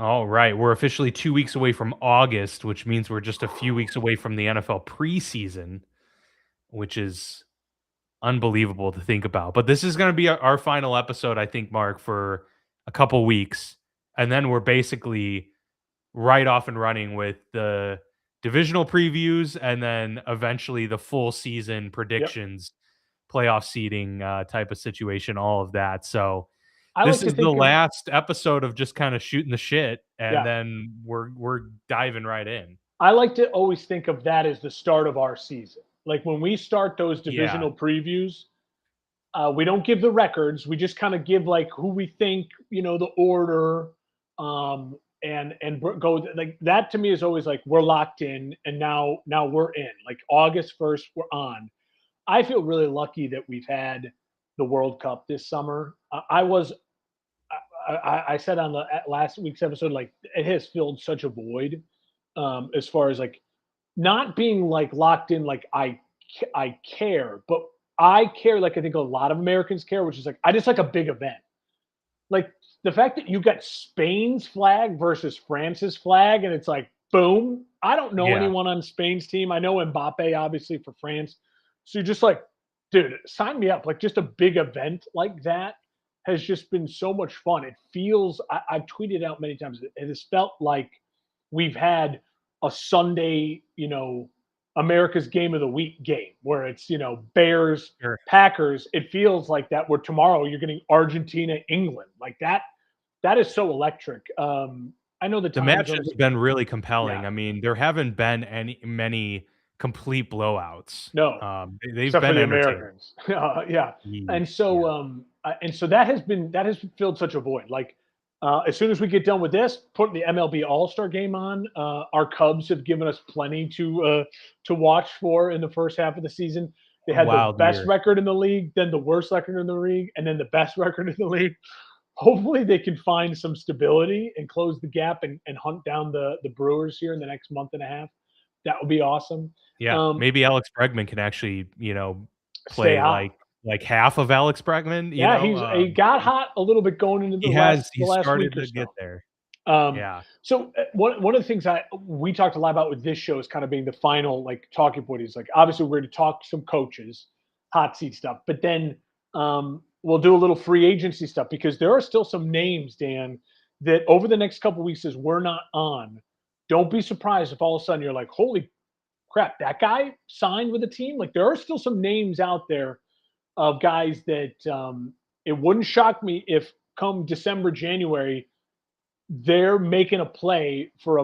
All right, we're officially 2 weeks away from August, which means we're just a few weeks away from the NFL preseason, which is unbelievable to think about. But this is gonna be our final episode, I think, Mark, for a couple weeks, and then we're basically right off and running with the divisional previews and then eventually the full season Yep. predictions, playoff seeding, type of situation, all of that. So, I this like to is the think of last episode of just kinda shooting the shit, and yeah. then we're diving right in. I like to always think of that as the start of our season. Like when we start those Yeah. divisional previews, we don't give the records. We just kind of give like who we think, the order, and go like that. To me is always like we're locked in, and now we're in. Like August 1st, we're on. I feel really lucky that we've had the World Cup this summer. I was I said on the last week's episode, like it has filled such a void, as far as like not being like locked in. Like I care, but I care like I think a lot of Americans care, which is like I just like a big event. Like the fact that you got Spain's flag versus France's flag, and it's like boom. I don't know Yeah. anyone on Spain's team. I know Mbappe obviously for France. So you're just like, dude, sign me up. Like just a big event like that has just been so much fun. It feels I've tweeted out many times. It has felt like we've had a Sunday, America's Game of the Week game where it's, Bears, Sure. Packers. It feels like that where tomorrow you're getting Argentina, England. Like that is so electric. I know the The time matches zones. have been really Yeah, compelling. I mean, there haven't been many complete blowouts. no, They've except for been the entertaining. Americans. Yeah, Ye and Yeah. so that has filled such a void. Like as soon as we get done with this, put the MLB All Star Game on. Our Cubs have given us plenty to watch for in the first half of the season. They A had the wild best year. record in the league, then the worst record in the league, and then the best record in the league. Hopefully, they can find some stability and close the gap and hunt down the Brewers here in the next month and a half. That would be awesome. Yeah, Um, maybe Alex Bregman can actually, Stay play hot. like half of Alex Bregman, Yeah, he got hot a little bit going into he the last has the he's last started week or to get so. there. Um, Yeah. so one of the things we talked a lot about with this show is kind of being the final like talking point is like obviously we're going to talk some coaches, hot seat stuff, but then we'll do a little free agency stuff because there are still some names, Dan, that over the next couple weeks as we're not on. Don't be surprised if all of a sudden you're like, holy crap, that guy signed with a team. Like there are still some names out there of guys that it wouldn't shock me if come December, January, they're making a play for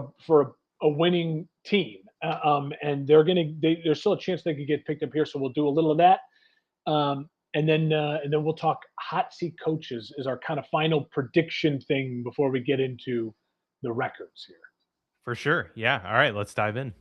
a winning team, and there's still a chance they could get picked up here. So we'll do a little of that, and then we'll talk hot seat coaches as our kind of final prediction thing before we get into the records here. For sure. Yeah. All right, let's dive in.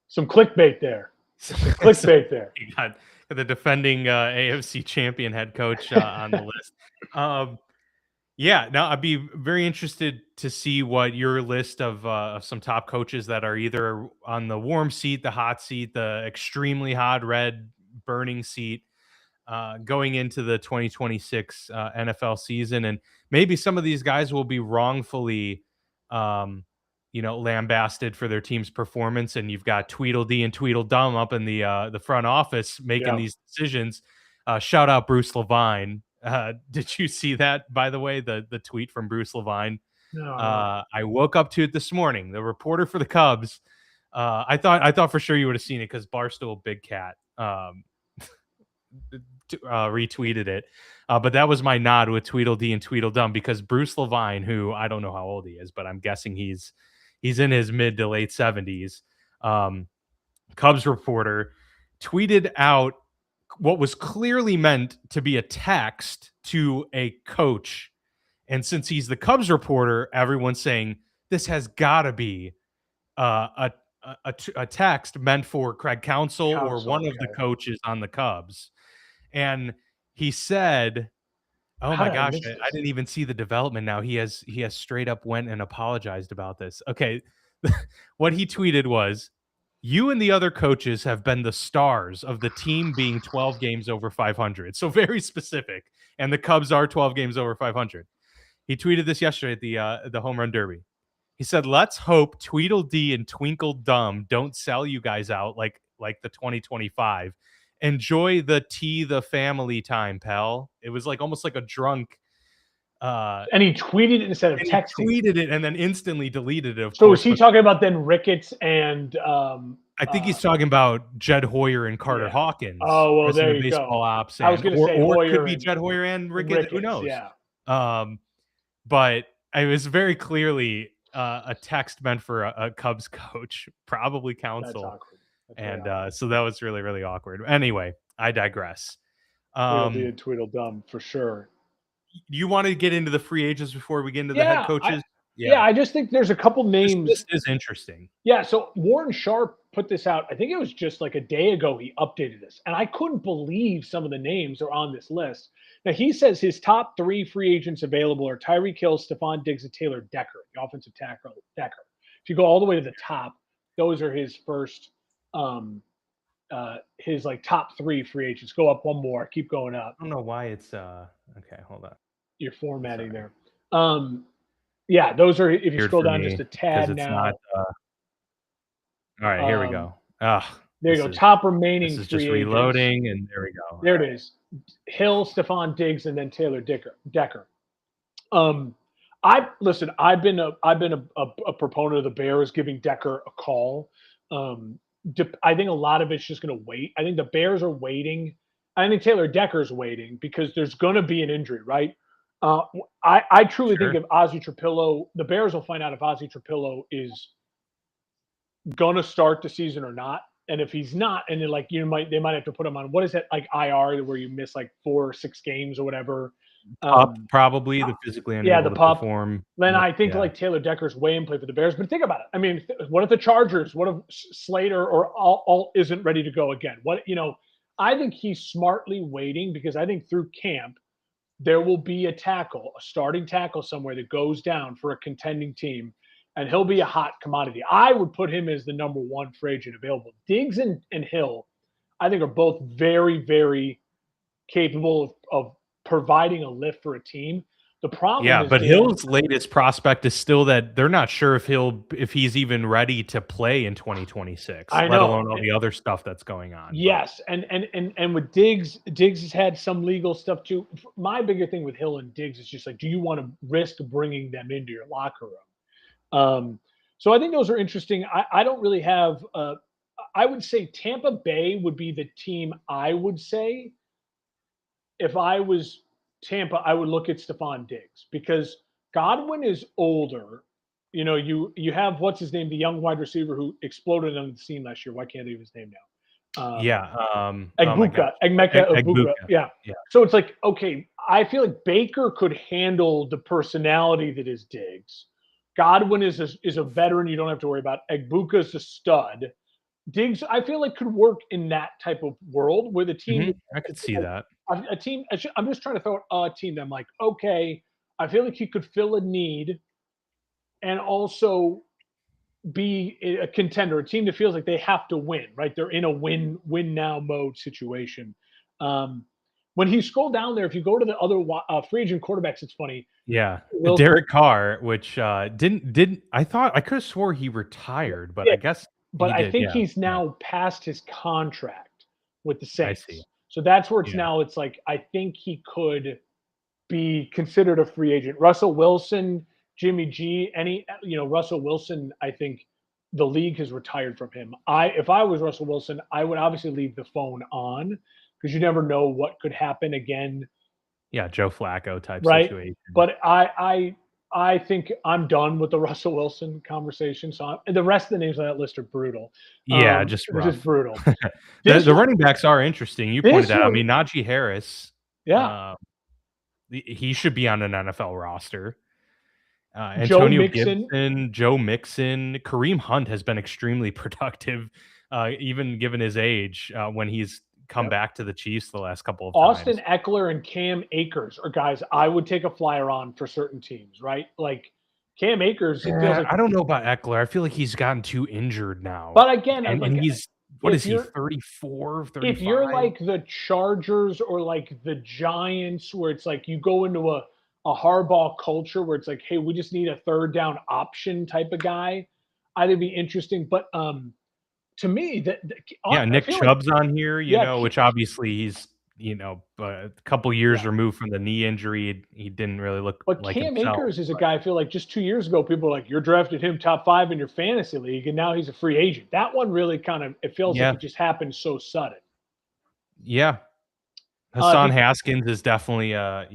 Some clickbait there. Some So clickbait there. you got the defending, AFC champion head coach, on the list. Um, yeah, no, I'd be very interested to see what your list of some top coaches that are either on the warm seat, the hot seat, the extremely hot red burning seat, going into the 2026 NFL season, and maybe some of these guys will be wrongfully, lambasted for their team's performance. And you've got Tweedledee and Tweedledum up in the front office making Yeah. these decisions. Shout out Bruce Levine. Did you see that, by the way? The tweet from Bruce Levine. No. I woke up to it this morning. The reporter for the Cubs. I thought for sure you would have seen it because Barstool Big Cat retweeted it. But that was my nod with Tweedledee and Tweedledum because Bruce Levine, who I don't know how old he is, but I'm guessing he's in his mid to late 70s. Um, Cubs reporter tweeted out what was clearly meant to be a text to a coach. And since he's the Cubs reporter, everyone's saying this has got to be a text meant for Craig Counsell or Council. one of the Okay. coaches on the Cubs. And he said, Oh How my did I gosh, miss I this? didn't even see the development now. He has straight up went and apologized about this. Okay. What he tweeted was, "You and the other coaches have been the stars of the team being 12 games over 500." So very specific. And the Cubs are 12 games over 500. He tweeted this yesterday at the home run derby. He said, "Let's hope Tweedledee and Twinkle Dumb don't sell you guys out like the 2025. Enjoy the family time, pal." It was like almost like a drunk And he tweeted it instead of and he texting it. tweeted it and then instantly deleted it, of So is course. he But talking about then Ricketts and I think he's talking about Jed Hoyer and Carter yeah. Hawkins, Oh well, there president of you go. baseball ops, I was and gonna say or it could Hoyer be Jed Hoyer and and Ricketts. Who Ricketts, knows? yeah. Um, but it was very clearly a text meant for a Cubs coach, probably That's counsel. awkward. That's very And awkward. so that was really, really awkward. Anyway, I digress. Tweedledee Um, and Tweedledum for sure. you want to get into the free agents before we get into the head Yeah, coaches? yeah, Yeah, I just think there's a couple this names. list is interesting. Yeah, so Warren Sharp put this out. I think it was just like a day ago he updated this, and I couldn't believe some of the names are on this list. Now he says his top 3 free agents available are Tyreek Hill, Stephon Diggs, and Taylor Decker, the offensive tackle Decker. If you go all the way to the top, those are his first his like top 3 free agents. Go up one more, keep going up. I don't know why it's okay, hold on. You're formatting Sorry. there. Yeah, those are if you Weird scroll for down me just a because tad it's now. not all right, here we Um, go. Ah, there you go. Top remaining this is just free agents. reloading and there we go. There it is. Hill, Stephon Diggs, and then Taylor Decker. I listen. I've been a proponent of the Bears giving Decker a call. I think a lot of it's just going to wait. I think the Bears are waiting. I think Taylor Decker's waiting because there's going to be an injury, right? Uh, I truly think Sure. if Ozzy Trapillo, the Bears will find out if Ozzy Trapillo is going to start the season or not. And if he's not, and then like they might have to put him on what is it like IR where you miss like 4 or 6 games or whatever. Up probably the physically Yeah, unable the to pup. perform. Then I think Yeah. like Taylor Decker's way in play for the Bears. But think about it. I mean, what if the Chargers? What if Slater or all isn't ready to go again? I think he's smartly waiting because I think through camp there will be a starting tackle somewhere that goes down for a contending team, and he'll be a hot commodity. I would put him as the number 1 free agent available. Diggs and Hill, I think, are both very, very capable of providing a lift for a team. The problem Yeah, is, but Dan, Hill's latest prospect is still that they're not sure if he's even ready to play in 2026, I let know. alone all the other stuff that's going on. Yes, and with Diggs has had some legal stuff too. My bigger thing with Hill and Diggs is just like, do you want to risk bringing them into your locker room? So I think those are interesting. I don't really have. I would say Tampa Bay would be the team I would say if I was Tampa, I would look at Stephon Diggs because Godwin is older. You know, you have what's his name, the young wide receiver who exploded on the scene last year. Why can't I think of his name now? Yeah. Oh my gosh. Egmeka Egbuka. Egbuka. Yeah. Yeah. So it's like, okay, I feel like Baker could handle the personality that is Diggs. Godwin is a veteran you don't have to worry about. Egbuka is a stud. Diggs, I feel like could work in that type of world where the team I could see that. a team. I'm just trying to throw a team that I'm like, okay, I feel like he could fill a need and also be a contender, a team that feels like they have to win, right? They're in a win now mode situation. When he scrolled down there, if you go to the other free agent quarterbacks, it's funny. Yeah. Wilson, Derek Carr, which didn't I thought I could have swore he retired, but yeah, I guess but he I did. think Yeah. he's now past his contract with the I Saints. see. So that's where it's Yeah. now. It's like I think he could be considered a free agent. Russell Wilson, Jimmy G, Russell Wilson, I think the league has retired from him. If I was Russell Wilson, I would obviously leave the phone on because you never know what could happen again. Yeah, Joe Flacco type Right. situation. But I think I'm done with the Russell Wilson conversation. So the rest of the names on that list are brutal. Yeah, just rough. Just brutal. The running backs are interesting. You pointed out. I mean, Najee Harris. Yeah. He should be on an NFL roster. Antonio Gibson, Joe Mixon, Kareem Hunt has been extremely productive, even given his age, when he's come back to the Chiefs the last couple of Austin times. Eckler and Cam Akers are guys I would take a flyer on for certain teams, right? Like Cam Akers, it feels like, I don't know about Eckler. I feel like he's gotten too injured now. but again, And like he's what if is he, you're 34, if you're 35? like the Chargers or like the Giants, where it's like you go into a hardball culture where it's like, hey, we just need a third down option type of guy, I'd be interesting. But to me, Yeah, I Nick feel like Chubb's on here, yeah, which obviously he's, a couple years yeah. removed from the knee injury. He didn't really look But like Cam himself. Akers is a guy I feel like just 2 years ago, people were like, you're drafted him top 5 in your fantasy league, and now he's a free agent. That one really kind of it feels like Yeah, it just happened so sudden. yeah. The Hassan Haskins is definitely a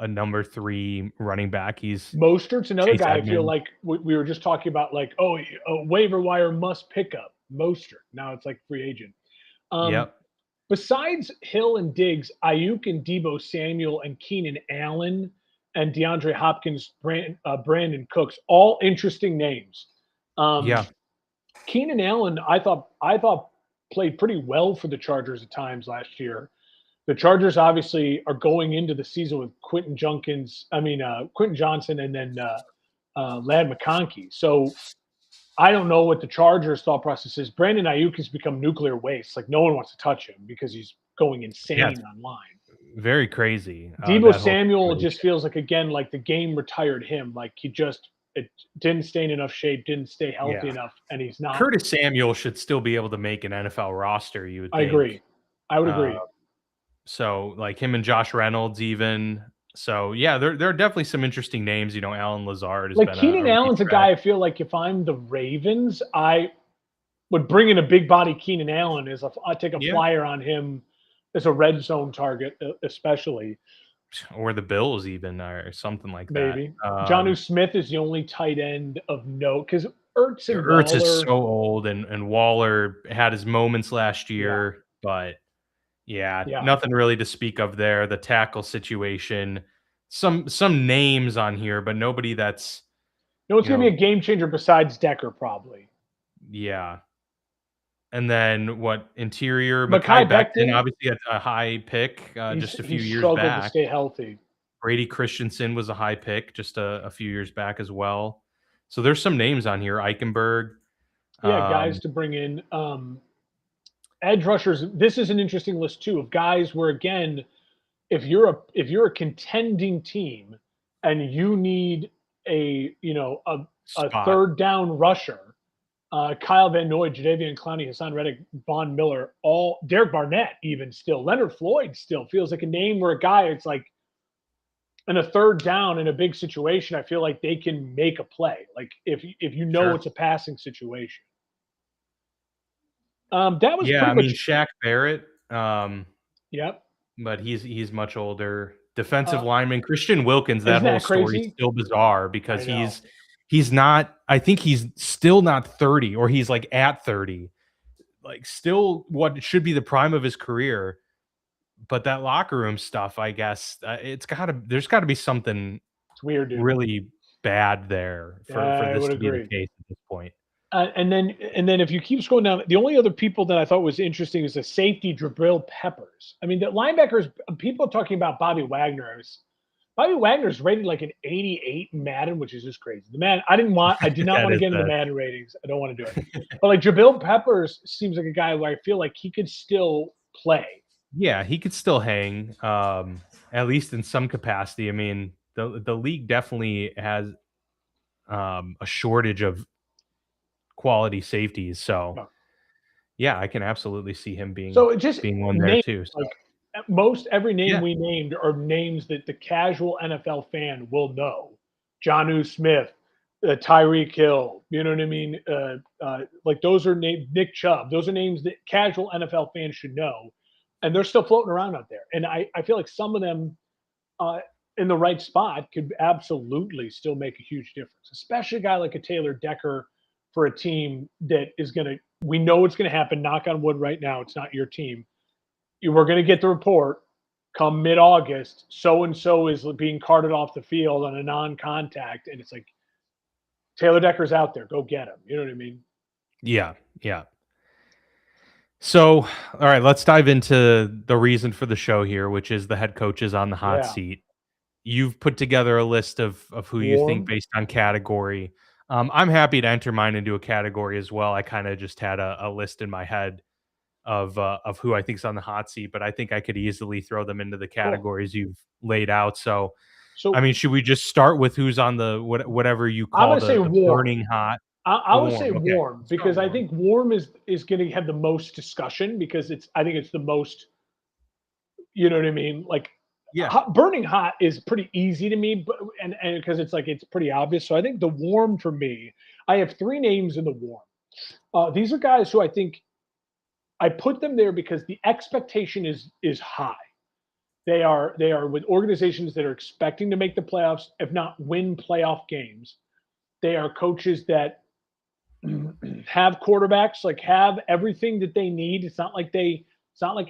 number 3 running back. He's Mostert's another Chase guy I feel Edmonds. like we were just talking about, like, oh, a waiver wire must pick up Mostert. Now it's like free agent. Um, Yep. Besides Hill and Diggs, Ayuk and Debo Samuel and Keenan Allen and DeAndre Hopkins, Brandon Cooks, all interesting names. Um, Yeah. Keenan Allen, I thought played pretty well for the Chargers at times last year. The Chargers obviously are going into the season with Quentin Johnson, and then Lad McConkey. So I don't know what the Chargers' thought process is. Brandon Ayuk has become nuclear waste. Like no one wants to touch him because he's going Yeah, insane online. very crazy, Debo that whole Samuel just situation. feels like again like the game retired him. Like he just it didn't stay in enough shape, didn't stay healthy Yeah. enough, and he's not. Curtis Samuel should still be able to make an NFL roster, you would I think. agree. I would Uh, agree. so like him and Josh Reynolds even. So yeah, there are definitely some interesting names. Alan Lazard has Like been a Keenan Allen's a retread. guy I feel like if I'm the Ravens, I would bring in a big body Keenan Allen I'd take a Yeah. flyer on him as a red zone target, especially. Or the Bills even or something like that. Maybe. Jonnu Smith is the only tight end of note because Ertz and Ertz is Waller. so old and Waller had his moments last Yeah, year, but yeah, yeah. nothing really to speak of there. The tackle situation, some names on here, but nobody that's, No one's you going to know, be a game changer besides Decker, probably. yeah. And then what interior Mekhi Mekhi Becton Becton, obviously had a high pick just a few he's years struggled to back. stay healthy. Brady Christensen was a high pick just a few years back as well. So there's some names on here. Eichenberg. Yeah, guys Um, to bring in. Edge rushers. This is an interesting list too of guys where again, if you're a contending team and you need a spot. third down rusher, Kyle Van Noy, Jadeveon Clowney, Hassan Reddick, Von Miller, all Derek Barnett, even still Leonard Floyd still feels like a name where a guy it's like in a third down in a big situation, I feel like they can make a play. Like if you know Sure. it's a passing situation. That was Yeah, pretty I mean much. Shaq Barrett, Yep. but he's much older. Defensive Uh, lineman Christian Wilkins. That isn't whole that story is crazy? still bizarre I because know. he's not. I think he's still not 30, or he's like at 30, like still what should be the prime of his career. But that locker room stuff, I guess, there's got to be something It's weird, dude. really bad there for I this would to be the agree. case at this point. And then if you keep scrolling down, the only other people that I thought was interesting is the safety Jabril Peppers. I mean, the linebackers. People talking about Bobby Wagner. Bobby Wagner's rated like an 88 in Madden, which is just crazy. I did not That want to is get into Madden ratings. I don't want to do it. But like Jabril Peppers seems like a guy where I feel like he could still play. Yeah, he could still hang, at least in some capacity. I mean, the league definitely has a shortage of quality safeties. So No. yeah, I can absolutely see him being So it just one there name too. So like most every name yeah, we named are names that the casual NFL fan will know. Jonnu Smith, Tyreek Hill, you know what I mean? Like those are names. Nick Chubb. Those are names that casual NFL fans should know, and they're still floating around out there. And I feel like some of them uh, in the right spot could absolutely still make a huge difference, especially a guy like a Taylor Decker for a team that is going to. We know it's going to happen. Knock on wood. Right now, it's not your team. You were going to get the report come mid-August. So and so is being carted off the field on a non-contact, and it's like Taylor Decker's out there. Go get him. You know what I mean? yeah, yeah. So, all right, let's dive into the reason for the show here, which is the head coaches on the hot Yeah. seat. You've put together a list of who you think Warm. based on category. I'm happy to enter mine into a category as well. I kind of just had a list in my head of who I think's on the hot seat, but I think I could easily throw them into the Cool. categories you've laid out. So, I So mean, should we just start with who's on the whatever you I'm call gonna say the warm. burning hot, I the would say warm? Okay, warm start because I warm. think warm is going to have the most discussion because I think it's the most, you know what I mean? Like Yeah, burning hot is pretty easy to me, but and because it's like it's pretty obvious. So I think the warm for me, I have three names in the warm. These are guys who I think I put them there because the expectation is high. They are with organizations that are expecting to make the playoffs, if not win playoff games. They are coaches that have quarterbacks, like have everything that they need. It's not like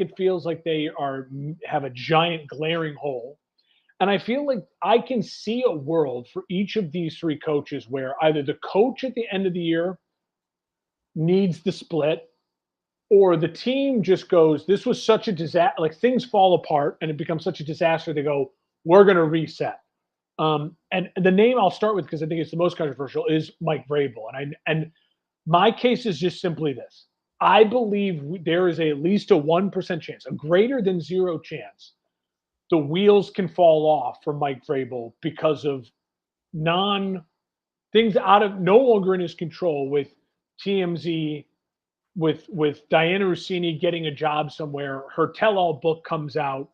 it feels like they are have a giant glaring hole. And I feel like I can see a world for each of these three coaches where either the coach at the end of the year needs the split or the team just goes, this was such a disaster, like things fall apart and it becomes such a disaster. They go, we're going to reset. And the name I'll start with because I think it's the most controversial is Mike Vrabel, and my case is just simply this: I believe there is at least a 1% chance, a greater than zero chance, the wheels can fall off for Mike Vrabel because of non things out of no longer in his control with TMZ, with Diana Rossini getting a job somewhere, her tell-all book comes out,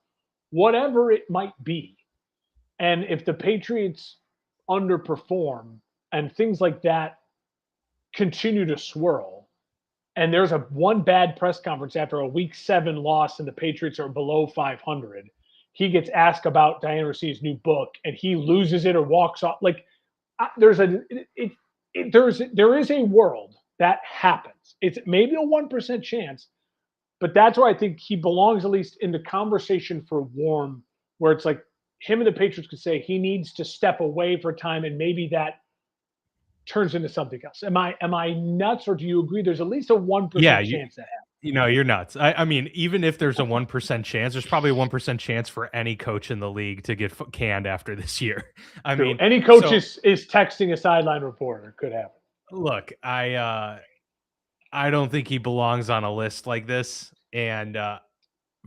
whatever it might be. And if the Patriots underperform and things like that continue to swirl, and there's a one bad press conference after a week 7 loss and the Patriots are below 500, he gets asked about Diana Rossini's new book and he loses it or walks off. Like there's there is a world that happens. It's maybe a 1% chance, but that's why I think he belongs at least in the conversation for warm, where it's like him and the Patriots could say he needs to step away for time, and maybe that turns into something else. Am I nuts, or do you agree? There's at least a one yeah. percent chance that happens. You're nuts. I mean, even if there's a 1% chance, there's probably a 1% chance for any coach in the league to get canned after this year. I True. mean, Any coach so is texting a sideline reporter. Could happen. look, I don't think he belongs on a list like this, and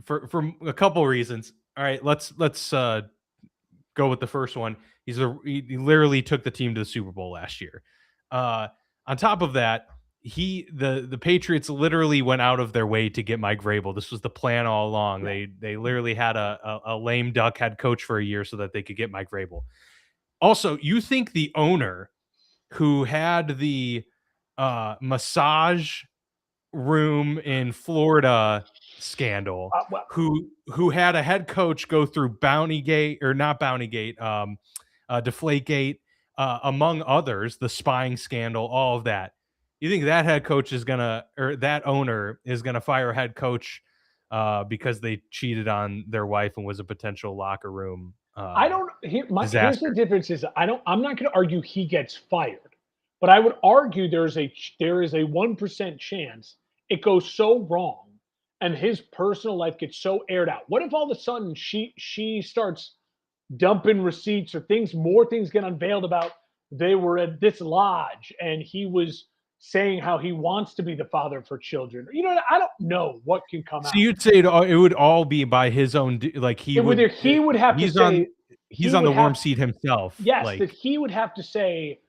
for a couple reasons. All right, let's go with the first one. He literally took the team to the Super Bowl last year. Uh, on top of that, the Patriots literally went out of their way to get Mike Vrabel. This was the plan all along. Yeah. They literally had a lame duck head coach for a year so that they could get Mike Vrabel. Also, you think the owner who had the massage room in Florida scandal, Well, who had a head coach go through Bounty Gate or not Bounty Gate, Deflategate, among others, the spying scandal, all of that. You think that head coach is gonna, or that owner is gonna fire a head coach because they cheated on their wife and was a potential locker room I don't. Here's the disaster? difference: is I don't. I'm not going to argue he gets fired, but I would argue there is a 1% chance it goes so wrong, and his personal life gets so aired out. What if all of a sudden she starts dumping receipts or more things get unveiled about they were at this lodge and he was saying how he wants to be the father of her children. You know, I don't know what can come So out. you'd say it would all be by his own, like It would he would have to he's say he on would the warm have seat himself, yes, that like. he would have to say,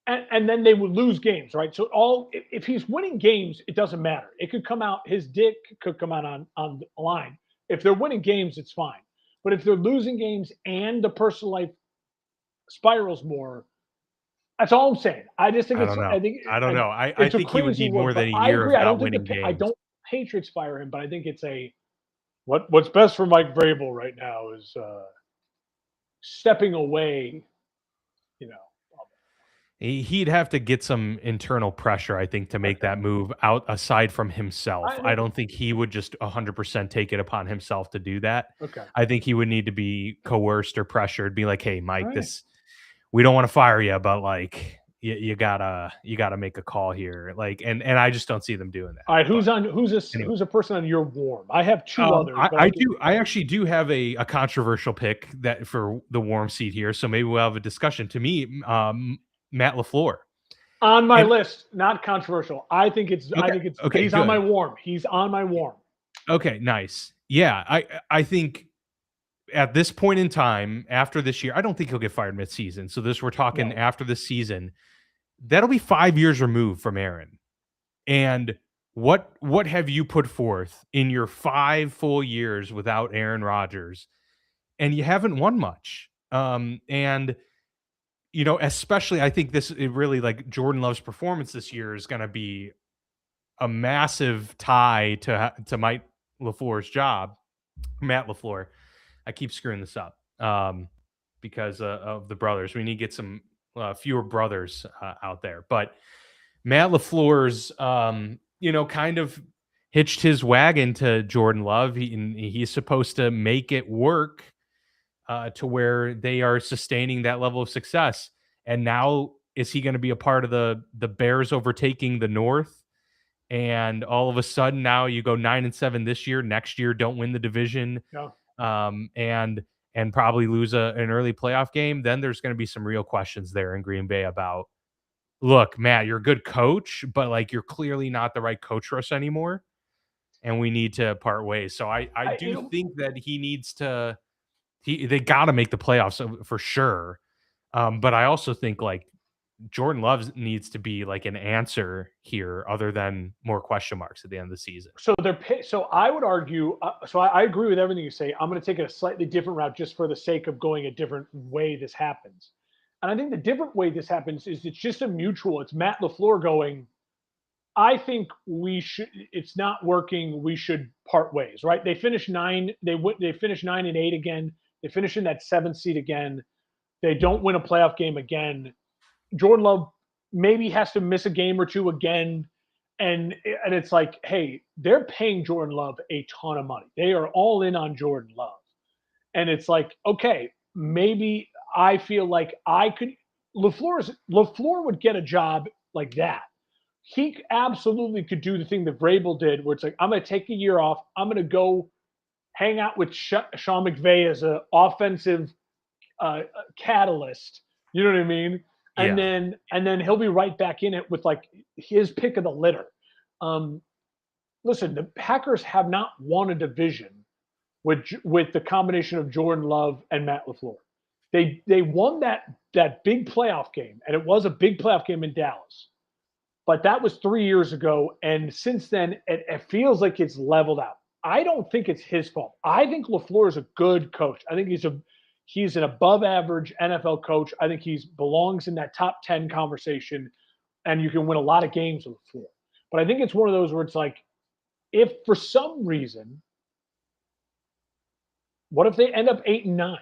and then they would lose games, right? So all if he's winning games, it doesn't matter. It could come out, his dick could come out on the line. If they're winning games, it's fine. But if they're losing games and the personal life spirals more, that's all I'm saying. I just think I don't know. I don't know. I it's a think he would crazy need world. more But than a I year agree. of not winning I games. don't Patriots fire him, but I think it's a what's best for Mike Vrabel right now is stepping away. You know, He'd have to get some internal pressure, I think, to make okay. that move out aside from himself. I I know. don't think he would just 100% take it upon himself to do that. Okay. I think he would need to be coerced or pressured, be like, "Hey, All Mike, right. this we don't want to fire you, but like, you gotta make a call here. Like, and I just don't see them doing that. All right, But anyway. who's a person on your warm? I have two others, but I do. I actually do have a controversial pick that for the warm seat here. So maybe we'll have a discussion. To me, Matt LaFleur. on my And list, not controversial. I think it's okay, okay, he's on my good. warm. He's on my warm. Okay, nice. Yeah, I think at this point in time, after this year, I don't think he'll get fired midseason. So we're talking No. after the season. That'll be 5 years removed from Aaron. And what have you put forth in your 5 full years without Aaron Rodgers? And you haven't won much. And especially I think it really, like, Jordan Love's performance this year is going to be a massive tie to Mike LaFleur's job, Matt LaFleur. I keep screwing this up because of the brothers. We need to get some fewer brothers out there. But Matt LaFleur's, kind of hitched his wagon to Jordan Love. He's supposed to make it work to where they are sustaining that level of success. And now, is he going to be a part of the Bears overtaking the North? And all of a sudden, now you go 9-7 this year. Next year, don't win the division, No. and probably lose an early playoff game. Then there's going to be some real questions there in Green Bay about, look, Matt, you're a good coach, but like you're clearly not the right coach for us anymore, and we need to part ways. So I do think that he needs to. They got to make the playoffs for sure. But I also think like Jordan Love needs to be like an answer here, other than more question marks at the end of the season. So I would argue. I agree with everything you say. I'm going to take it a slightly different route just for the sake of going a different way this happens. And I think the different way this happens is it's just a mutual. It's Matt LaFleur going, I think it's not working. We should part ways, right? They finished 9. They finished 9-8 again. They finish in that 7th seed again. They don't win a playoff game again. Jordan Love maybe has to miss a game or two again. And it's like, hey, they're paying Jordan Love a ton of money. They are all in on Jordan Love. And it's like, okay, maybe I feel like LaFleur would get a job like that. He absolutely could do the thing that Vrabel did, where it's like, I'm going to take a year off. I'm going to go hang out with Sean McVay as an offensive catalyst. You know what I mean? And then he'll be right back in it with like his pick of the litter. Listen, the Packers have not won a division with the combination of Jordan Love and Matt LaFleur. They won that big playoff game, and it was a big playoff game in Dallas. But that was 3 years ago, and since then, it feels like it's leveled out. I don't think it's his fault. I think LaFleur is a good coach. I think he's an above-average NFL coach. I think he belongs in that top 10 conversation, and you can win a lot of games with LaFleur. But I think it's one of those where it's like, if for some reason, what if they end up 8-9,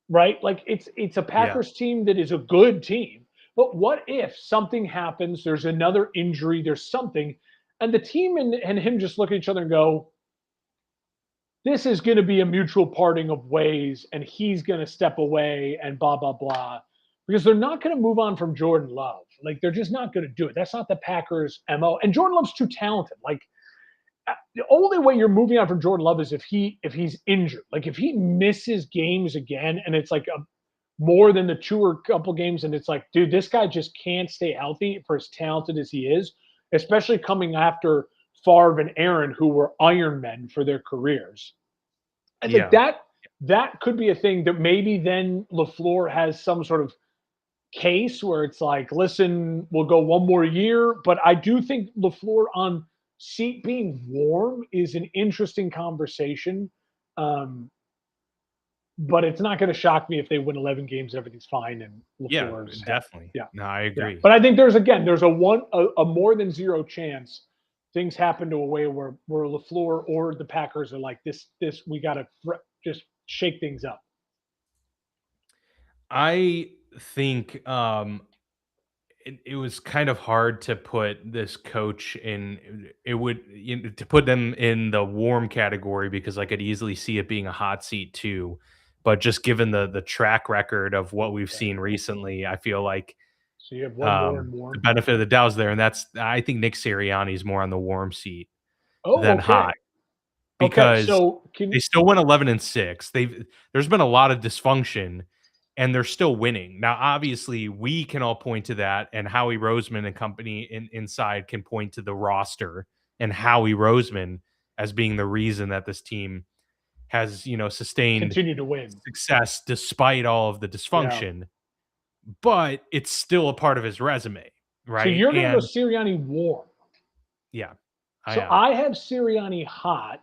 right? Like it's a Packers team that is a good team. But what if something happens, there's another injury, there's something, and the team and him just look at each other and go, this is going to be a mutual parting of ways, and he's going to step away and blah, blah, blah. Because they're not going to move on from Jordan Love. Like, they're just not going to do it. That's not the Packers' MO. And Jordan Love's too talented. Like, the only way you're moving on from Jordan Love is if he's injured. Like, if he misses games again, and it's like more than the 2 or couple games, and it's like, dude, this guy just can't stay healthy for as talented as he is, especially coming after Favre and Aaron, who were Iron Men for their careers. And like that could be a thing that maybe then LaFleur has some sort of case where it's like, listen, we'll go one more year. But I do think LaFleur on seat being warm is an interesting conversation. But it's not going to shock me if they win 11 games, everything's fine. And LaFleur's definitely. Yeah. No, I agree. Yeah. But I think there's a more than zero chance things happen to a way where LaFleur or the Packers are like, this we got to just shake things up. I think it was kind of hard to put this coach in. To put them in the warm category, because I could easily see it being a hot seat too. But just given the track record of what we've seen recently, I feel like So you have one more and The warm. benefit of the doubt's there, and I think Nick Sirianni's more on the warm seat Oh, than okay. hot Okay. because So they still went 11-6. There's been a lot of dysfunction, and they're still winning. Now, obviously, we can all point to that, and Howie Roseman and company inside can point to the roster and Howie Roseman as being the reason that this team has, sustained continue to win. success despite all of the Yeah. dysfunction. But it's still a part of his resume, So right? you're going to go And Sirianni warm. yeah, I So am. I have Sirianni hot.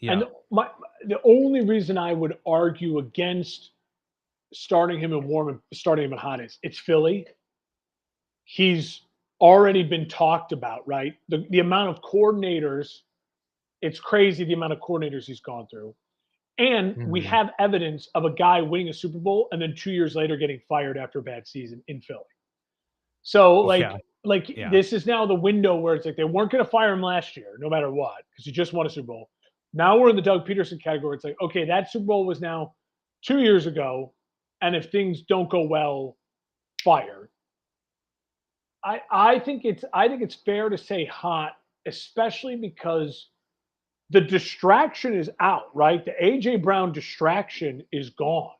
Yeah. And the only reason I would argue against starting him in warm and starting him in hot is it's Philly. He's already been talked about, right? The amount of coordinators, it's crazy the amount of coordinators he's gone through. And we Mhm. have evidence of a guy winning a Super Bowl and then 2 years later getting fired after a bad season in Philly. So Yeah. like Yeah. this is now the window where it's like they weren't going to fire him last year, no matter what, because he just won a Super Bowl. Now we're in the Doug Peterson category. It's like, okay, that Super Bowl was now 2 years ago, and if things don't go well, fire. I think it's fair to say hot, especially because the distraction is out, right? The AJ Brown distraction is gone.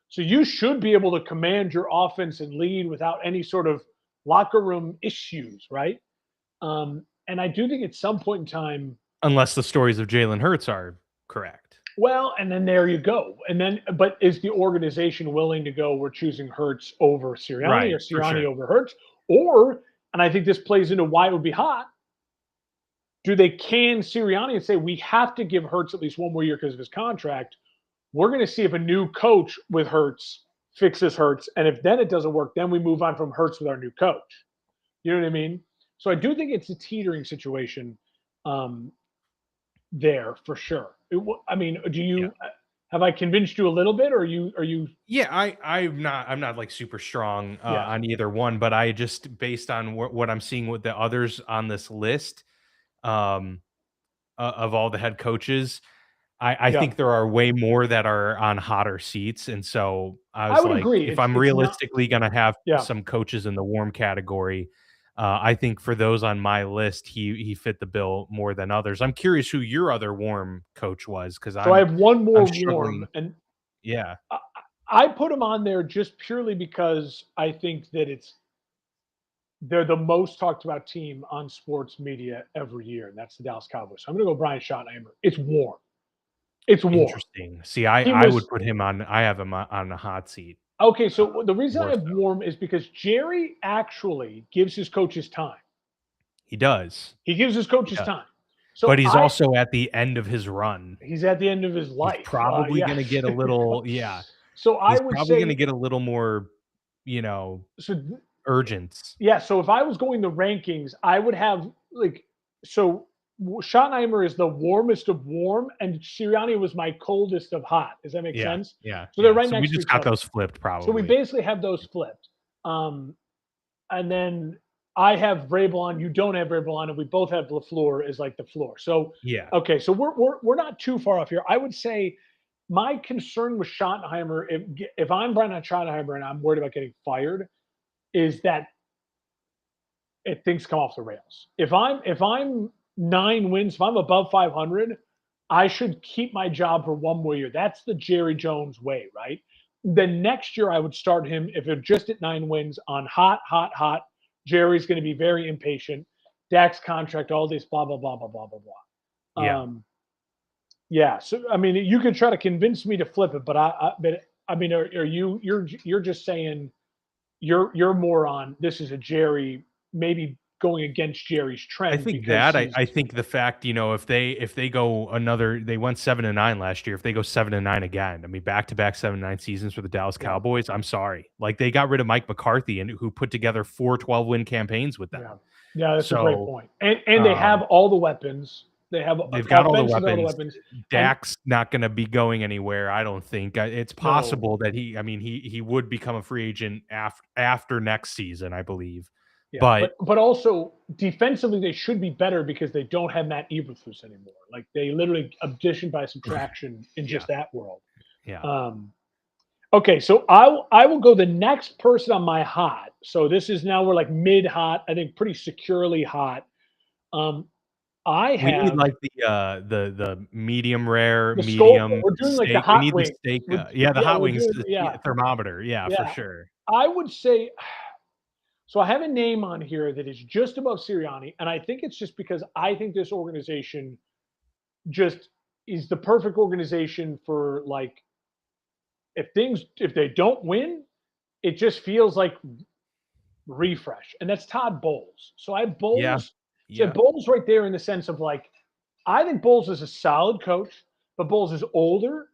So you should be able to command your offense and lead without any sort of locker room issues, right? And I do think at some point in time, Unless the stories of Jalen Hurts are correct. well, and then there you go. And then, but is the organization willing to go, we're choosing Hurts over Sirianni Right, or for Sirianni sure. over Hurts? Or, and I think this plays into why it would be hot, do they can Sirianni and say, we have to give Hurts at least one more year because of his contract? We're going to see if a new coach with Hurts fixes Hurts. And if then it doesn't work, then we move on from Hurts with our new coach. You know what I mean? So I do think it's a teetering situation there for sure. I mean, do Yeah. you have I convinced you a little bit, or are you? Yeah, I'm not like super strong Yeah, on either one, but I just based on what I'm seeing with the others on this list, um, of all the head coaches, I yeah. think there are way more that are on hotter seats, and so I I was would like, agree. if It's I'm it's not. realistically gonna have Yeah. some coaches in the warm category, I think for those on my list, he fit the bill more than others. I'm curious who your other warm coach was because So I I'm have one I'm more warm, struggling. and Yeah, I, I put him on there just purely because I think that they're the most talked about team on sports media every year, and that's the Dallas Cowboys. So I'm going to go Brian Schottenheimer. It's warm. It's warm. interesting. See, I He I would was put him on. I have him on the hot seat okay. So the reason I more have so. warm is because Jerry actually gives his coaches time. He does. He gives his He coaches does. time. But So he's also at the end of his run. he's at the end of his He's life. probably gonna Yes. get a little yeah, So I he's would probably gonna say get a little more, you know, so. urgent. Yeah. So if I was going the rankings, I would have like so. Schottenheimer is the warmest of warm, and Sirianni was my coldest of hot. Does that make Yeah, sense? yeah, So they're yeah. right So we next to just each got other. those flipped So we probably. basically have those flipped. Um, and then I have Vrabel on. You don't have Vrabel on, and we both have Lafleur as like the floor. So Yeah. okay, so we're not too far off here. I would say my concern with Schottenheimer, if I'm Brian Schottenheimer and I'm worried about getting fired, is that things come off the rails. If I'm 9 wins, if I'm above 500, I should keep my job for one more year. That's the Jerry Jones way, right? Then next year I would start him if they're just at 9 wins on hot, hot, hot. Jerry's going to be very impatient. Dak's contract, all this, blah blah blah blah blah blah blah. Yeah. Yeah. So I mean, you can try to convince me to flip it, but I mean, are you're just saying you're more on this is a Jerry maybe going against Jerry's I trend think because that I he's I think the fact, if they go they went 7-9 last year, if they go 7-9 again, I mean, back-to-back 7-9 seasons for the Dallas yeah Cowboys, I'm sorry. Like, they got rid of Mike McCarthy and who put together 4 12-win campaigns with yeah them. yeah that's a great So, point. And they have um, all the weapons. They have they've got all the offensively all the weapons. weapons. And Dak's not gonna be going anywhere, I don't think. It's no, possible that he would become a free agent after next season, I believe. yeah, But but also defensively they should be better because they don't have Matt Eberflus anymore. Like they literally addition by subtraction in yeah, just that world. yeah. Um, okay, so I will go the next person on my hot So this is now we're like mid hot. I think pretty securely hot. Um, I We need have like the medium rare, the skull. medium We're doing like the steak. We hot need the wing. steak, We're yeah, the yeah, hot we're wings, doing yeah, thermometer, yeah, for yeah. sure. I would say so. I have a name on here that is just above Sirianni, and I think it's just because I think this organization just is the perfect organization for like if they don't win, it just feels like refresh, and that's Todd Bowles. So I have Yeah, Bowles. So I have yeah, Bowles right there in the sense of like I think Bowles is a solid coach, but Bowles is older.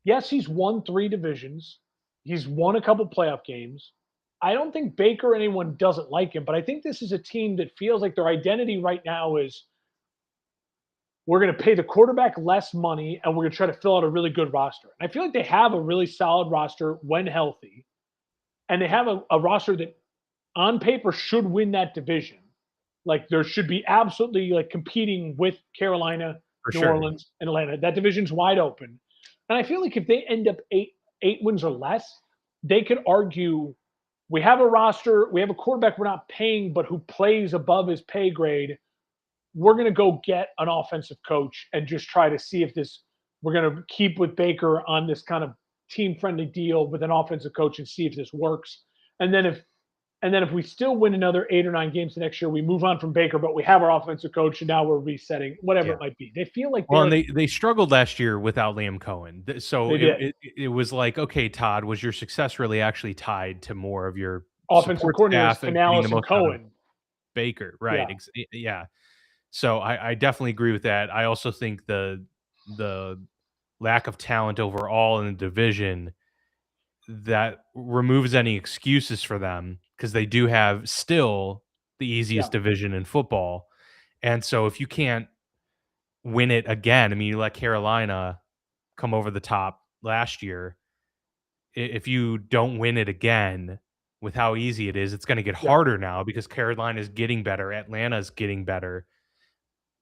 Yes, he's won 3 divisions. He's won a couple playoff games. I don't think Baker or anyone doesn't like him, but I think this is a team that feels like their identity right now is we're going to pay the quarterback less money and we're going to try to fill out a really good roster. And I feel like they have a really solid roster when healthy, and they have a roster that on paper should win that division. Like there should be absolutely like competing with Carolina, for New sure. Orleans, and Atlanta. That division's wide open. And I feel like if they end up eight wins or less, they could argue we have a roster, we have a quarterback we're not paying, but who plays above his pay grade. We're going to go get an offensive coach and just try to see if this we're going to keep with Baker on this kind of team friendly deal with an offensive coach and see if this works. And then if we still win another 8 or 9 games the next year, we move on from Baker, but we have our offensive coach and now we're resetting, whatever Yeah. it might be. They feel like Well, and they struggled last year without Liam Cohen. So they did. it was like, okay, Todd, was your success really actually tied to more of your Offensive support coordinators, staff and getting the Canales and most out of Cohen. Baker? Right. Yeah. Yeah. So I definitely agree with that. I also think the lack of talent overall in the division that removes any excuses for them because they do have still the Yeah. easiest division in football. And so if you can't win it again, I mean, you let Carolina come over the top last year. If you don't win it again with how easy it is, it's going to get Yeah. harder now because Carolina is getting better. Atlanta is getting better.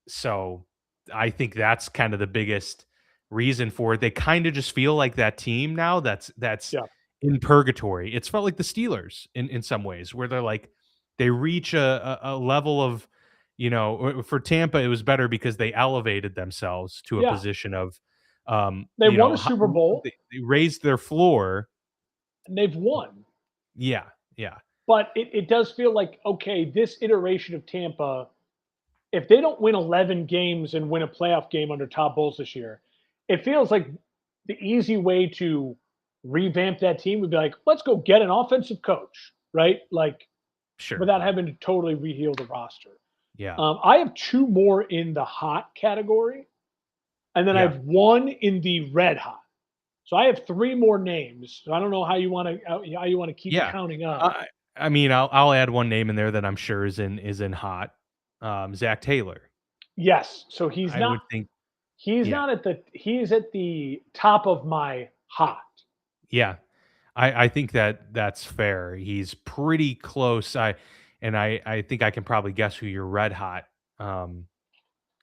So I think that's kind of the biggest reason for it. They kind of just feel like that team now that's Yeah. in purgatory. It's felt like the Steelers in some ways where they're like they reach a level of for Tampa it was better because they elevated themselves to a Yeah. position of They won a Super Bowl they raised their floor. and they've won. Yeah, yeah, But it does feel like, okay, this iteration of Tampa, if they don't win 11 games and win a playoff game under Todd Bowles this year, it feels like the easy way to revamp that team would be like, let's go get an offensive coach, right? Like, sure, without having to totally reheal the roster. yeah, I have 2 more in the hot category, and then I yeah. have 1 in the red hot. So I have 3 more names. So I don't know how you want to keep Yeah. counting up. I mean, I'll add one name in there that I'm sure is in hot. Zach Taylor. Yes. So he's I would not think, he's yeah, not at the he's at the top of my hot. yeah. I think that's fair. He's pretty close. I think I can probably guess who your red hot um,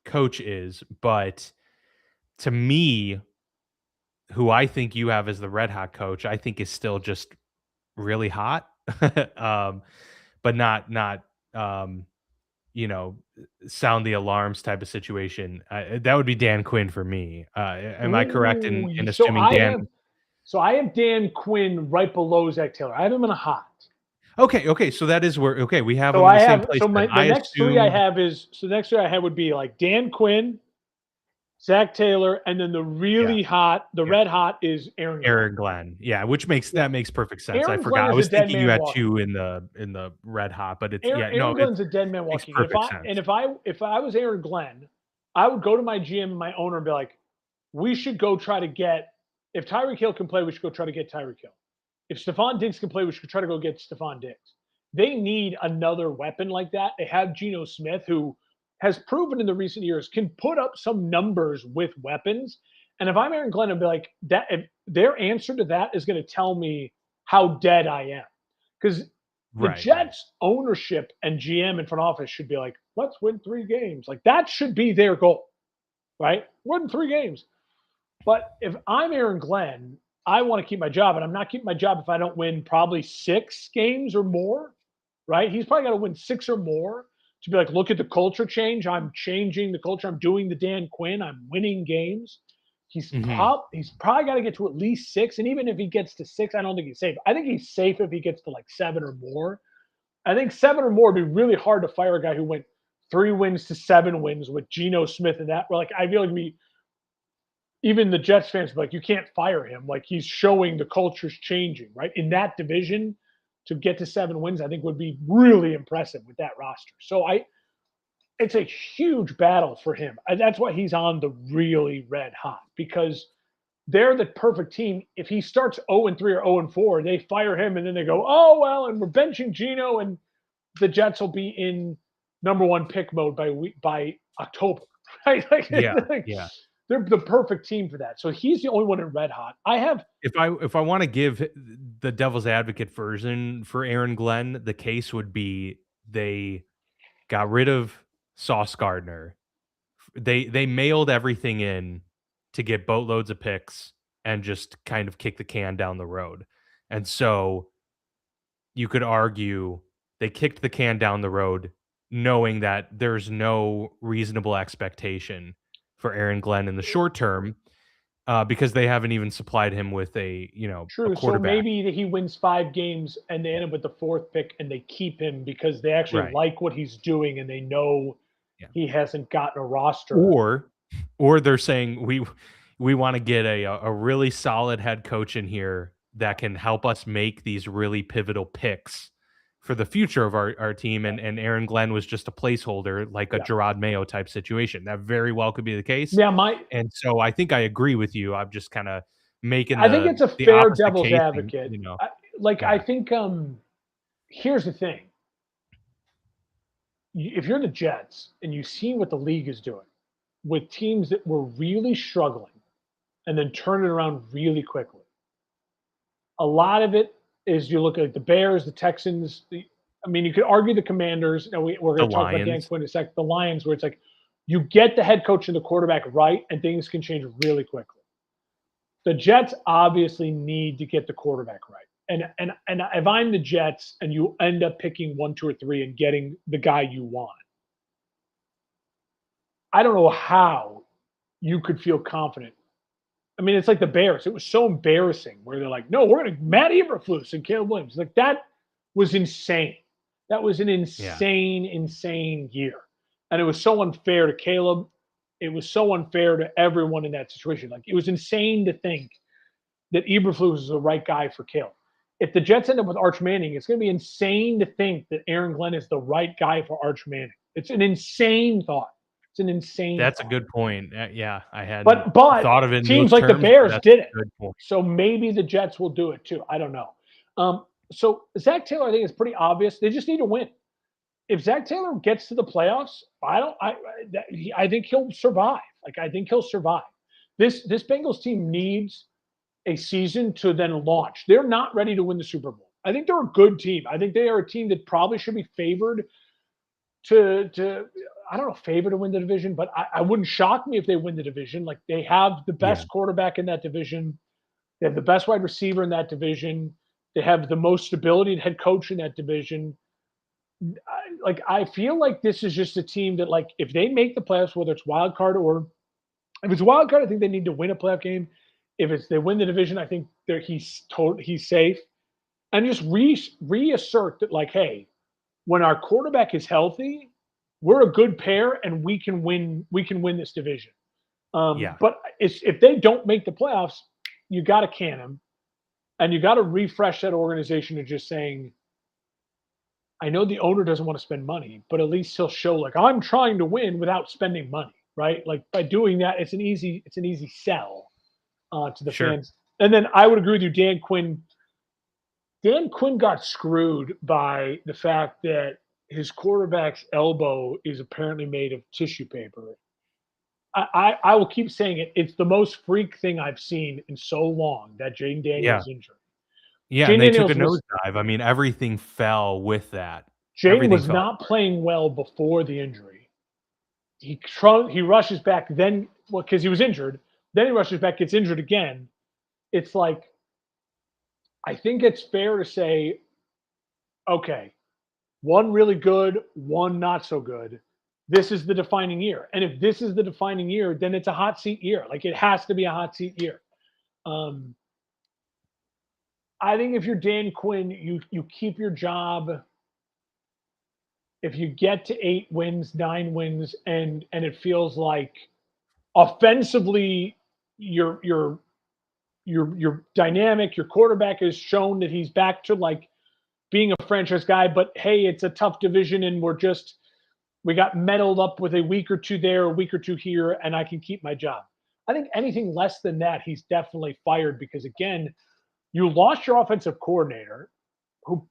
coach is, but to me, who I think you have as the red hot coach, I think is still just really hot, um, but not um, you know, sound the alarms type of situation. That would be Dan Quinn for me. Am I correct Ooh, in so assuming Dan? I have Dan Quinn right below Zach Taylor. I have him in a hot. Okay, okay, so that is where okay, we have So them in I the same have place so then. my the I next 3 I assumed have is so the next 3 I have would be like Dan Quinn, Zach Taylor, and then the yeah, really hot, the yeah, red hot is Aaron Glenn. Aaron Glenn. Yeah, which makes Yeah. that makes perfect sense. I Aaron Glenn forgot. I is a was dead thinking you man had walking. 2 in the red hot, but it's Aaron, yeah, Aaron no, it Glenn's a dead man makes walking. perfect sense. If I was Aaron Glenn, I would go to my GM and my owner and be like, we should go try to get if Tyreek Hill can play, we should go try to get Tyreek Hill. If Stephon Diggs can play, we should try to go get Stephon Diggs. They need another weapon like that. They have Geno Smith, who has proven in the recent years can put up some numbers with weapons. And if I'm Aaron Glenn, I'd be like, that if their answer to that is going to tell me how dead I am. Because the Right, right. Jets ownership and GM in front office should be like, let's win 3 games. Like that should be their goal, right? Win 3 games. But if I'm Aaron Glenn, I want to keep my job, and I'm not keeping my job if I don't win probably 6 games or more. right? He's probably got to win 6 or more to be like, look at the culture change. I'm changing the culture. I'm doing the Dan Quinn. I'm winning games. Hmm. He's probably got to get to at least 6. And even if he gets to 6, I don't think he's safe. I think he's safe if he gets to like 7 or more. I think 7 or more would be really hard to fire a guy who went 3 wins to 7 wins with Geno Smith and that. Like, I feel like even the Jets fans be like, you can't fire him. Like, he's showing the culture's changing, right? In that division, to get to 7 wins, I think would be really impressive with that roster. So it's a huge battle for him. That's why he's on the really red hot, because they're the perfect team. If he starts 0-3 or 0-4, they fire him and then they go, oh well, and we're benching Geno, and the Jets will be in number 1 pick mode by October, right? Yeah, Like, yeah. they're the perfect team for that. So he's the only one in red hot. I have If I want to give the devil's advocate version for Aaron Glenn, the case would be they got rid of Sauce Gardner. They mailed everything in to get boatloads of picks and just kind of kick the can down the road. And so you could argue they kicked the can down the road knowing that there's no reasonable expectation for Aaron Glenn in the short term, because they haven't even supplied him with a true. So quarterback. maybe he wins 5 games and they end up with the 4th pick and they keep him because they actually Right. like what he's doing and they know Yeah. he hasn't gotten a roster. Or they're saying we want to get a really solid head coach in here that can help us make these really pivotal picks for the future of our team. And Aaron Glenn was just a placeholder, like a Yeah. Gerard Mayo type situation. That very well could be the case. Yeah, And so I think I agree with you. I'm just kind of making I think it's a the fair opposite devil's case. advocate. I Yeah. think here's the thing. If you're the Jets and you've seen what the league is doing with teams that were really struggling and then turn it around really quickly, a lot of it is you look at the Bears, the Texans. I mean, you could argue the Commanders. We're The going to talk about Dan Lions. Quinn in a sec. The Lions, where it's like you get the head coach and the quarterback right, and things can change really quickly. The Jets obviously need to get the quarterback right. And if I'm the Jets and you end up picking 1, 2, or 3 and getting the guy you want, I don't know how you could feel confident. I mean, it's like the Bears. It was so embarrassing where they're like, no, we're going to Matt Eberflus and Caleb Williams. Like, that was insane. That was an Yeah. insane year. And it was so unfair to Caleb. It was so unfair to everyone in that situation. Like, it was insane to think that Eberflus was the right guy for Caleb. If the Jets end up with Arch Manning, it's going to be insane to think that Aaron Glenn is the right guy for Arch Manning. It's an insane thought. It's an insane That's a thought. good point. Yeah, I hadn't But thought of it in teams those like the terms, but Bears that's did it. a good point. So maybe the Jets will do it too. I don't know. So Zach Taylor, I think, is pretty obvious. They just need to win. If Zach Taylor gets to the playoffs, I think he'll survive. Like, I think he'll survive. This Bengals team needs a season to then launch. They're not ready to win the Super Bowl. I think they're a good team. I think they are a team that probably should be favored to I don't know, favored to win the division, but I wouldn't shock me if they win the division. Like, they have the Yeah. best quarterback in that division. They have the best wide receiver in that division. They have the most stability head coach in that division. I feel like this is just a team that, like, if they make the playoffs, whether it's wild card or if it's wild card, I think they need to win a playoff game. If it's they win the division, I think he's safe. And just reassert that, like, hey, when our quarterback is healthy, we're a good pair and we can win this division. Yeah. But if they don't make the playoffs, you got to can them, and you got to refresh that organization to just saying, I know the owner doesn't want to spend money, but at least he'll show, like, I'm trying to win without spending money, right? Like, by doing that, it's an easy sell to the Sure. fans. And then I would agree with you, Dan Quinn. Dan Quinn got screwed by the fact that his quarterback's elbow is apparently made of tissue paper. I will keep saying it. It's the most freak thing I've seen in so long, that Jayden Yeah. Daniels injury. Yeah, and Jayden they took a Daniels nosedive. I mean, everything fell with that. Jayden Everything was fell not apart. playing well before the injury. He rushes back, then because he was injured. Then he rushes back, gets injured again. It's like, I think it's fair to say, okay, one really good, one not so good. This is the defining year. And if this is the defining year, then it's a hot seat year. Like it has to be a hot seat year. Um, I think if you're Dan Quinn, you keep your job. If you get to 8 wins, 9 wins, and it feels like offensively you're dynamic, your quarterback has shown that he's back to like being a franchise guy, but hey, it's a tough division and we got meddled up with a week or two there, a week or two here, and I can keep my job. I think anything less than that, he's definitely fired because again, you lost your offensive coordinator who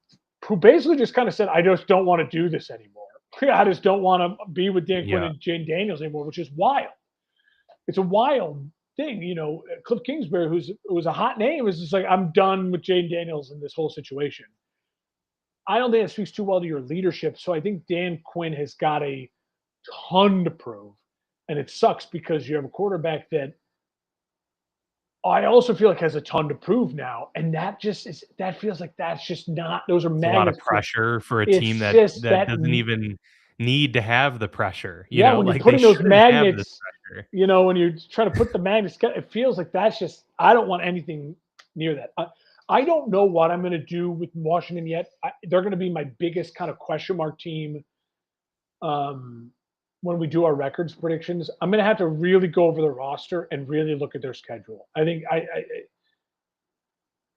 basically just kind of said, I just don't want to do this anymore. I just don't want to be with Dan Quinn Yeah. and Jane Daniels anymore, which is wild. It's a wild thing. Cliff Kingsbury, who was a hot name, is just like, I'm done with Jane Daniels in this whole situation. I don't think it speaks too well to your leadership. So I think Dan Quinn has got a ton to prove. And it sucks because you have a quarterback that I also feel like has a ton to prove now. And that feels like that's just not, those are It's a lot of magnets. pressure for a It's team that just that, doesn't even need to have the pressure. yeah, when you're Like they putting those shouldn't have this magnets, pressure. when you're trying to put the magnets, it feels like that's just, I don't want anything near that. I don't know what I'm going to do with Washington yet. They're going to be my biggest kind of question mark team when we do our records predictions. I'm going to have to really go over the roster and really look at their schedule. I think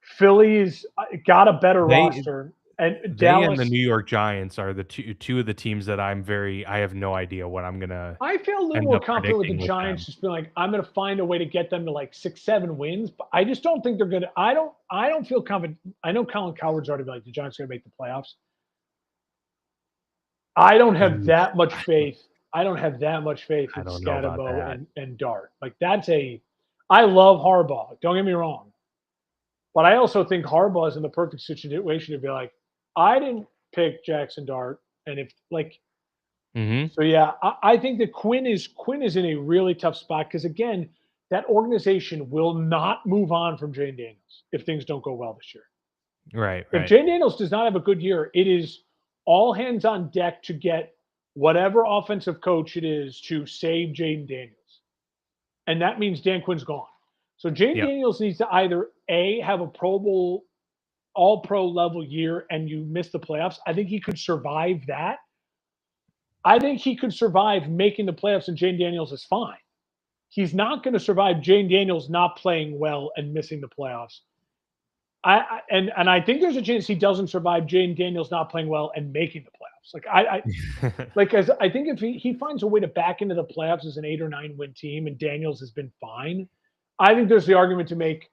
Philly's got a better roster, and They Dallas. and the New York Giants are the two of the teams that I have no idea what I'm gonna I feel a little end more up confident with the predicting with Giants, them. just being like, I'm going to find a way to get them to like 6-7 wins, but I just don't think they're going to. I don't feel confident. I know Colin Coward's already been like the Giants are going to make the playoffs. I don't have Oof, that much faith. I don't have that much faith I in don't know about Scatterbo that. and Dart. Like I love Harbaugh. Don't get me wrong, but I also think Harbaugh is in the perfect situation to be like, I didn't pick Jackson Dart, and if like. Mhm. So yeah, I think that Quinn is in a really tough spot because again, that organization will not move on from Jane Daniels if things don't go well this year. Right, If right. Jane Daniels does not have a good year, it is all hands on deck to get whatever offensive coach it is to save Jane Daniels. And that means Dan Quinn's gone. So Jane Yep. Daniels needs to either A, have a Pro Bowl, all pro level year and you miss the playoffs. I think he could survive that. I think he could survive making the playoffs and Jane Daniels is fine. He's not going to survive Jane Daniels not playing well and missing the playoffs. And I think there's a chance he doesn't survive Jane Daniels not playing well and making the playoffs. As I think if he finds a way to back into the playoffs as an 8 or 9 win team and Daniels has been fine, I think there's the argument to make.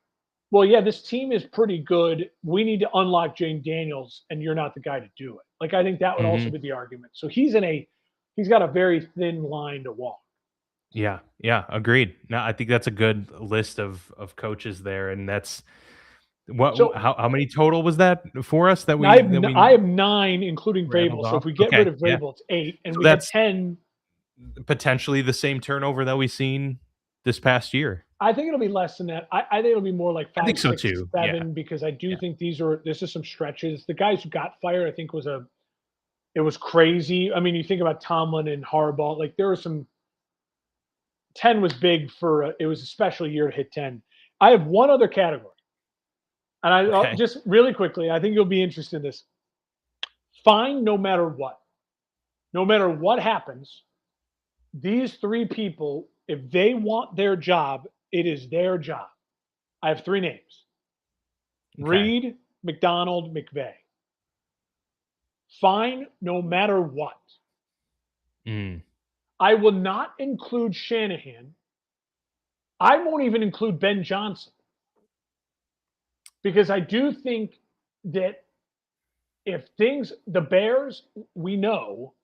Well, yeah, this team is pretty good. We need to unlock Jane Daniels, and you're not the guy to do it. Like I think that would also Mhm. be the argument. So he's got a very thin line to walk. Yeah, yeah, agreed. No, I think that's a good list of coaches there, and that's So how many total was that for us that I we have, I have 9, including rattled Vrabel. So off? if we get rid Okay, of yeah. Vrabel, it's 8, and So we get that's 10. potentially the same turnover that we've seen this past year. I think it'll be less than that. I think it'll be more like I think 5, so 6, too. Yeah, 7 because I do yeah. think this is some stretches. The guys who got fired, I think, it was crazy. I mean, you think about Tomlin and Harbaugh. Like there were some 10 was big for it was a special year to hit 10. I have one other category, and Okay. just really quickly, I think you'll be interested in this. Fine, no matter what happens, these 3 people, if they want their job, it is their job. I have 3 names: Okay. Reed, McDonald, McVay. Fine, no matter what. Mm, I will not include Shanahan. I won't even include Ben Johnson because I do think that if the Bears, we know,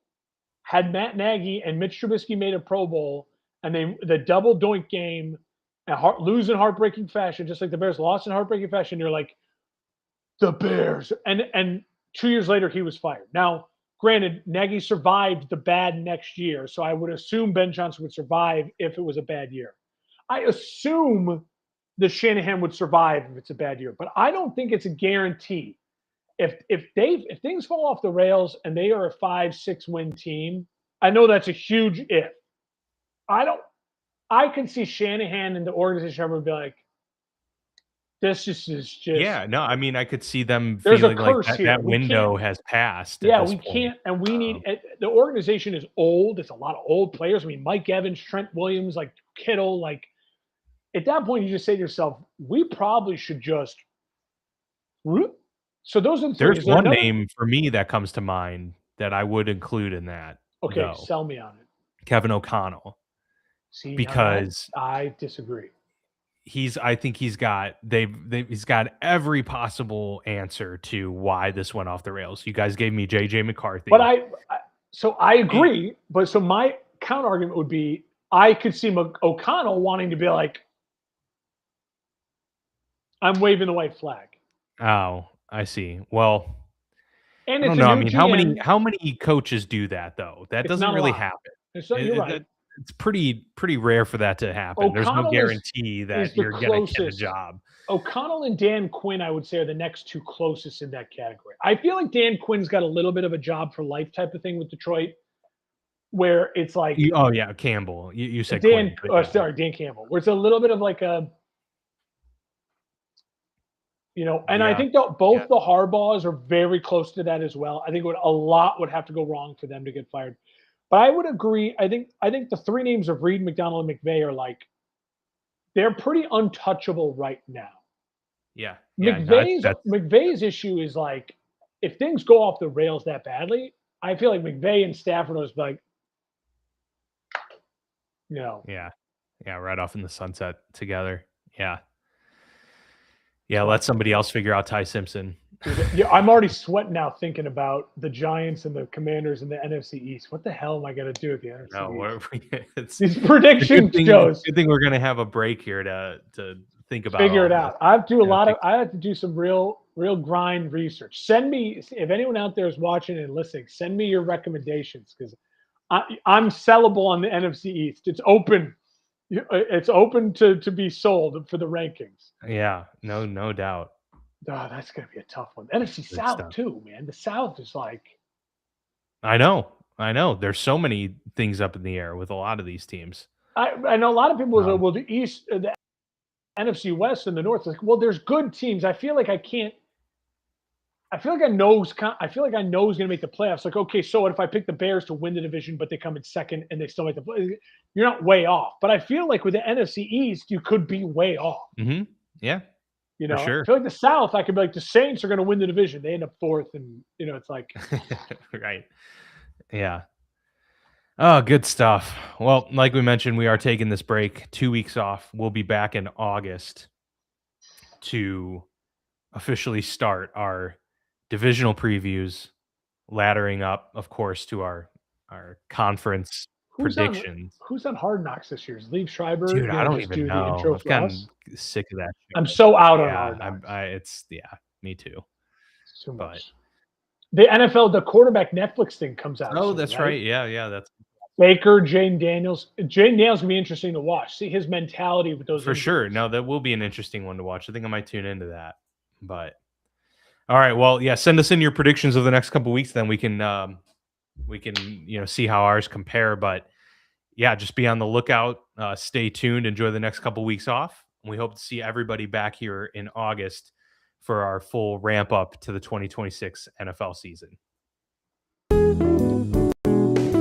had Matt Nagy and Mitch Trubisky made a Pro Bowl and the double doink game and lose in heartbreaking fashion, just like the Bears lost in heartbreaking fashion, you're like, the Bears. And 2 years later, he was fired. Now, granted, Nagy survived the bad next year, so I would assume Ben Johnson would survive if it was a bad year. I assume the Shanahan would survive if it's a bad year, but I don't think it's a guarantee. if things fall off the rails and they are a 5-6 win team, I know that's a huge if. I don't. I can see Shanahan and the organization would be like, this just is just. Yeah, no, I mean, I could see them There's a feeling like curse that here. that We window can't. has passed at Yeah, this we point. can't, and we need Um, the organization is old. It's a lot of old players. I mean, Mike Evans, Trent Williams, like Kittle, like at that point, you just say to yourself, we probably should just. So those are the three. there's Is there one another? name for me that comes to mind that I would include in that, Okay, though, sell me on it. Kevin O'Connell, See, now that because I disagree. I think he's got he's got every possible answer to why this went off the rails. You guys gave me JJ McCarthy. But so I agree. But so my counter argument would be, I could see O'Connell wanting to be like, I'm waving the white flag. Oh, I see. Well, And I it's don't know. a I new mean, GM. how many coaches do that though? That It's doesn't not a really lot. happen. You're right. It's pretty rare for that to happen. There's no O'Connell guarantee is that the you're gonna get a closest. job. O'Connell and Dan Quinn, I would say, are the next two closest in that category. I feel like Dan Quinn's got a little bit of a job for life type of thing with Detroit, where it's like Oh yeah, Campbell. You said Dan. Quinn, but yeah. Sorry, Dan Campbell. Where it's a little bit of like a, and I Yeah. think that both the Harbaughs are very close to that as well. I think a lot would have to go wrong for them to get fired. But I would agree. I think the three names of Reed, McDonald, and McVay are like, they're pretty untouchable right now. Yeah. McVay's issue is like, if things go off the rails that badly, I feel like McVay and Stafford was like, Yeah. Yeah, right off in the sunset together. Yeah. Yeah, let somebody else figure out Ty Simpson. Yeah, I'm already sweating now thinking about the Giants and the Commanders in the NFC East. What the hell am I going to do at the NFC East? It's These predictions, Joe's. Good thing we're going to have a break here to think about. Figure it out. I have to do some real grind research. Send me, if anyone out there is watching and listening, send me your recommendations, because I'm sellable on the NFC East. It's open. It's open to be sold for the rankings. Yeah, no doubt. Oh, that's going to be a tough one. NFC South too, man. The South is like. I know. There's so many things up in the air with a lot of these teams. I know a lot of people say, well, the East, the NFC West and the North. Like, well, there's good teams. I feel like I know who's going to make the playoffs. Like, okay, so what if I pick the Bears to win the division, but they come in second and they still make the play? You're not way off. But I feel like with the NFC East, you could be way off. Mm-hmm. Yeah. For sure. I feel like the South, I could be like, the Saints are going to win the division. They end up fourth, and it's like. Right. Yeah. Oh, good stuff. Well, like we mentioned, we are taking this break, 2 weeks off. We'll be back in August to officially start our divisional previews, laddering up, of course, to our conference predictions. Who's on Hard Knocks this year? Is Liev Schreiber? Dude, I don't even know. I've gotten sick of that shit. I'm so out on Hard Knocks. Me too. It's too much. The NFL, the quarterback Netflix thing comes out. Oh, that's right. Yeah, that's Baker, Jane Daniels. Jane Daniels will be interesting to watch. See his mentality with those. For sure. No, that will be an interesting one to watch. I think I might tune into that. But all right, well, yeah, send us in your predictions of the next couple of weeks. Then we can see how ours compare. But yeah, just be on the lookout. Stay tuned. Enjoy the next couple of weeks off. We hope to see everybody back here in August for our full ramp up to the 2026 NFL season.